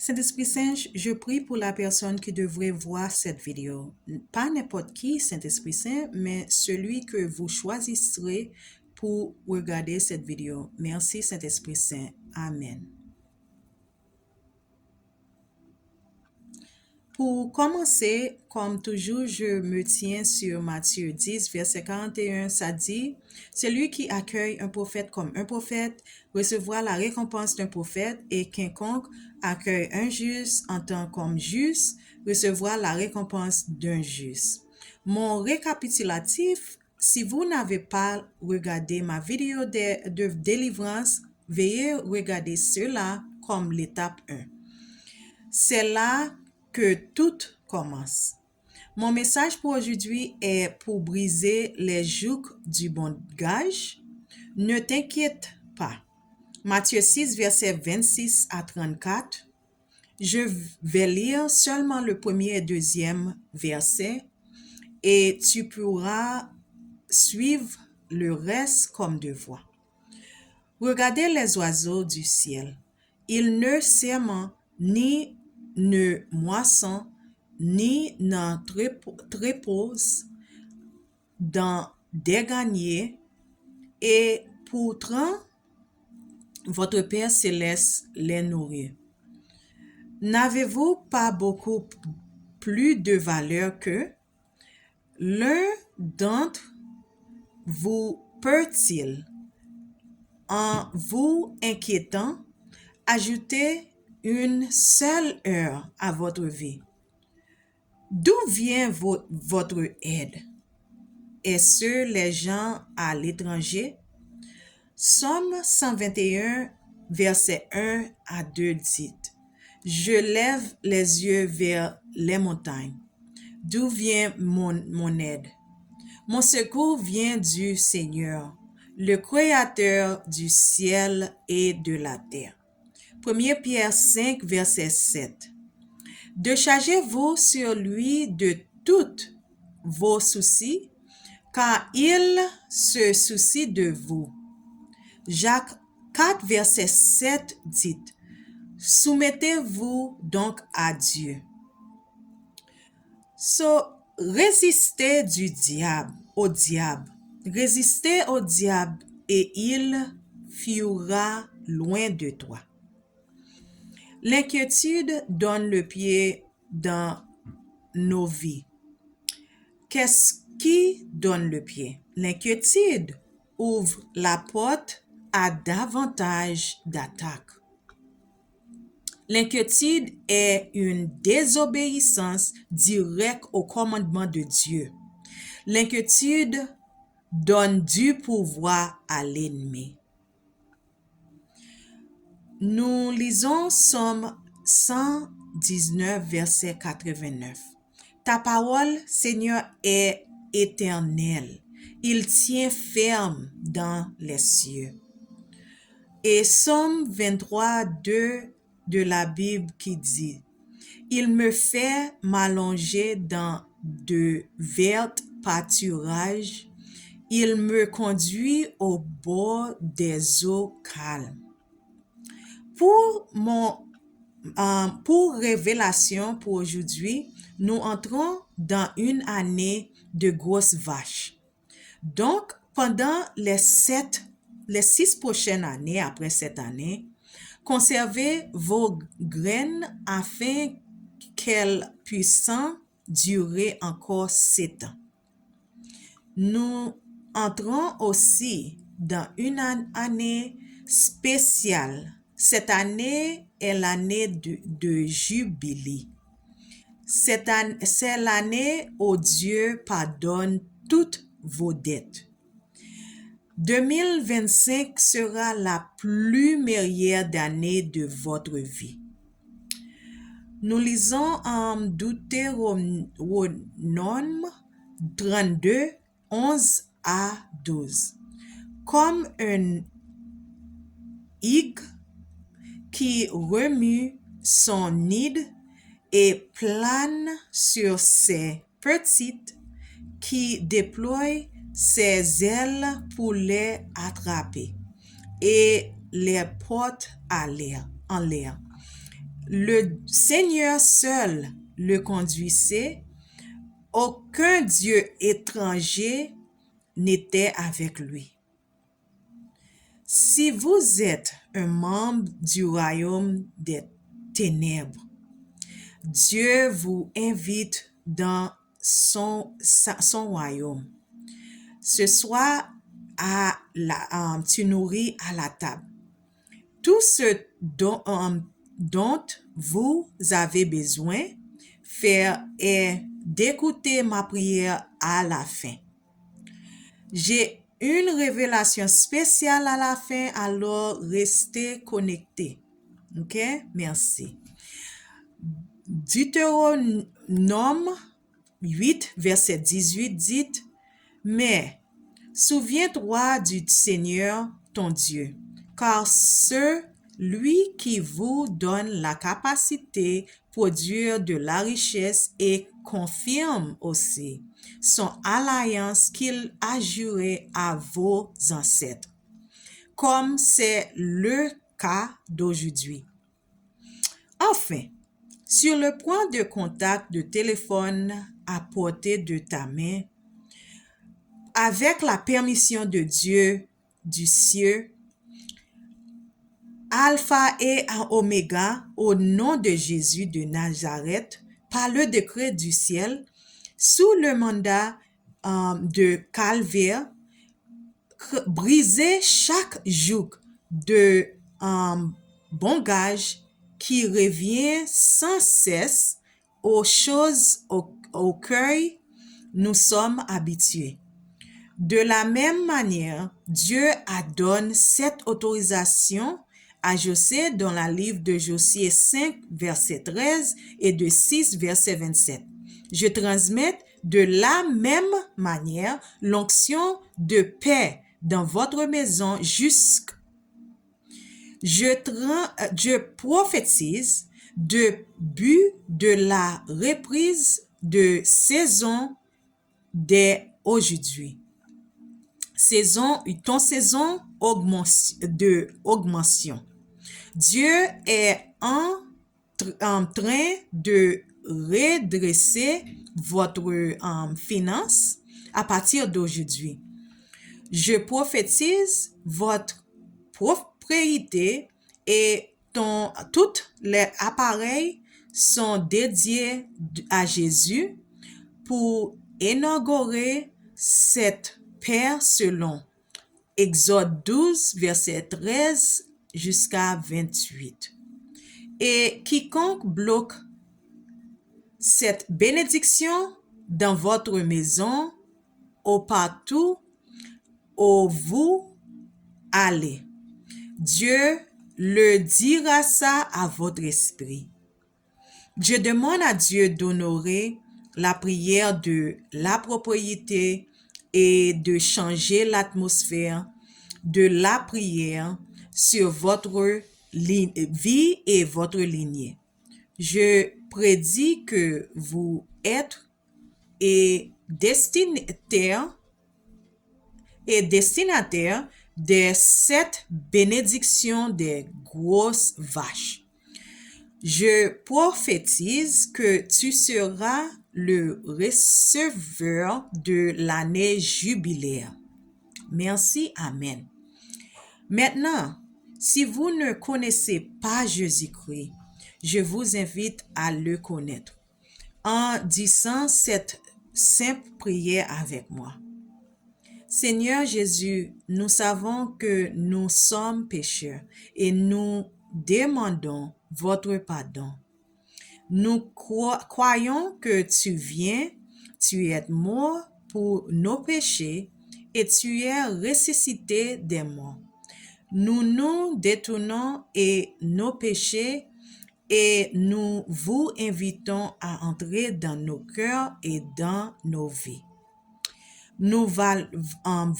Saint-Esprit Saint, je prie pour la personne qui devrait voir cette vidéo. Pas n'importe qui, Saint-Esprit Saint, mais celui que vous choisirez pour regarder cette vidéo. Merci, Saint-Esprit Saint. Amen. Pour commencer, comme toujours, je me tiens sur Matthieu 10, verset 41. Ça dit, « Celui qui accueille un prophète comme un prophète recevra la récompense d'un prophète, et quiconque accueille un juste en tant comme juste recevra la récompense d'un juste. » Mon récapitulatif, si vous n'avez pas regardé ma vidéo de délivrance, veuillez regarder cela comme l'étape 1. C'est là que tout commence. Mon message pour aujourd'hui est pour briser les jougs du bondage. Ne t'inquiète pas. Matthieu 6, verset 26 à 34. Je vais lire seulement le premier et deuxième verset et tu pourras suivre le reste comme de voix. Regardez les oiseaux du ciel. Ils ne sèment ni ne moissonnent, ni n'en tréposent dans des greniers, et pourtant votre Père céleste les nourrit. N'avez-vous pas beaucoup plus de valeur qu'eux? L'un d'entre vous peut-il, en vous inquiétant, ajouter une seule heure à votre vie? D'où vient votre aide? Est-ce les gens à l'étranger? Somme 121, verset 1 à 2 dit, « Je lève les yeux vers les montagnes. D'où vient mon aide? Mon secours vient du Seigneur, le Créateur du ciel et de la terre. » 1 Pierre 5, verset 7. Déchargez-vous sur lui de tous vos soucis, car il se soucie de vous. Jacques 4, verset 7 dit, « Soumettez-vous donc à Dieu. » Résistez au diable. Résistez au diable et il fuira loin de toi. L'inquiétude donne le pied dans nos vies. Qu'est-ce qui donne le pied? L'inquiétude ouvre la porte à davantage d'attaques. L'inquiétude est une désobéissance directe au commandement de Dieu. L'inquiétude donne du pouvoir à l'ennemi. Nous lisons Somme 119, verset 89. Ta parole, Seigneur, est éternelle. Il tient ferme dans les cieux. Et Somme 23, 2 de la Bible qui dit, il me fait m'allonger dans de verts pâturages. Il me conduit au bord des eaux calmes. Pour révélation pour aujourd'hui, nous entrons dans une année de grosses vaches. Donc, pendant les 6 prochaines années après cette année, conservez vos graines afin qu'elles puissent durer encore 7 ans. Nous entrons aussi dans une année spéciale. Cette année est l'année de Jubilé. C'est l'année où Dieu pardonne toutes vos dettes. 2025 sera la plus meilleure année de votre vie. Nous lisons en Deutéronome 32, 11 à 12. Comme un higue qui remue son nid et plane sur ses petites, qui déploie ses ailes pour les attraper et les porte en l'air. Le Seigneur seul le conduisait. Aucun dieu étranger n'était avec lui. Si vous êtes un membre du royaume des ténèbres, Dieu vous invite dans son royaume. Ce soir, tu nourris à la table. Tout ce dont vous avez besoin faire est d'écouter ma prière à la fin. J'ai une révélation spéciale à la fin, alors restez connectés. OK? Merci. Deutéronome 8, verset 18 dit, « Mais souviens-toi du Seigneur ton Dieu, car celui qui vous donne la capacité de produire de la richesse et confirme aussi son alliance qu'il a juré à vos ancêtres, comme c'est le cas d'aujourd'hui. Enfin, sur le point de contact de téléphone à portée de ta main, avec la permission de Dieu du ciel, Alpha et Oméga, au nom de Jésus de Nazareth, par le décret du ciel, sous le mandat de Calvaire, brisez chaque joug de bondage qui revient sans cesse aux choses auxquelles nous sommes habitués. De la même manière, Dieu a donné cette autorisation à José dans le livre de Josué 5, verset 13 et de 6, verset 27. Je transmets de la même manière l'onction de paix dans votre maison je prophétise début de la reprise de saison dès aujourd'hui. Ton saison de augmentation. Dieu est en train de redresser votre finance à partir d'aujourd'hui. Je prophétise votre propriété et tous les appareils sont dédiés à Jésus pour inaugurer cette paix selon Exode 12, verset 13 jusqu'à 28. Et quiconque bloque cette bénédiction dans votre maison ou partout où vous allez, Dieu le dira ça à votre esprit. Je demande à Dieu d'honorer la prière de la propriété et de changer l'atmosphère de la prière sur votre vie et votre lignée. Je prédis que vous êtes destinataire de cette bénédiction des grosses vaches. Je prophétise que tu seras le receveur de l'année jubilaire. Merci, Amen. Maintenant, si vous ne connaissez pas Jésus-Christ, je vous invite à le connaître en disant cette simple prière avec moi. Seigneur Jésus, nous savons que nous sommes pécheurs et nous demandons votre pardon. Nous croyons que tu viens, tu es mort pour nos péchés et tu es ressuscité des morts. Nous nous détournons et nos péchés et nous vous invitons à entrer dans nos cœurs et dans nos vies. Nous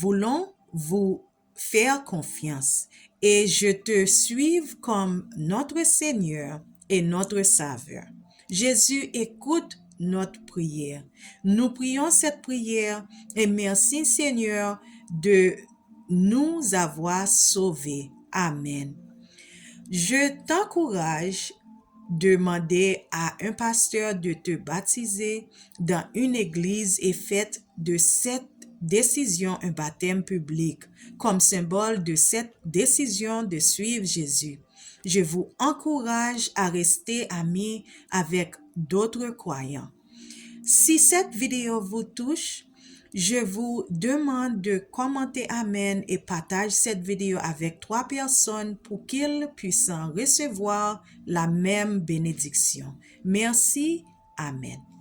voulons vous faire confiance et je te suive comme notre Seigneur et notre Sauveur. Jésus, écoute notre prière. Nous prions cette prière et merci Seigneur de nous avoir sauvés. Amen. Je t'encourage demander à un pasteur de te baptiser dans une église et faites de cette décision un baptême public, comme symbole de cette décision de suivre Jésus. Je vous encourage à rester amis avec d'autres croyants. Si cette vidéo vous touche, je vous demande de commenter Amen et partage cette vidéo avec 3 personnes pour qu'ils puissent recevoir la même bénédiction. Merci. Amen.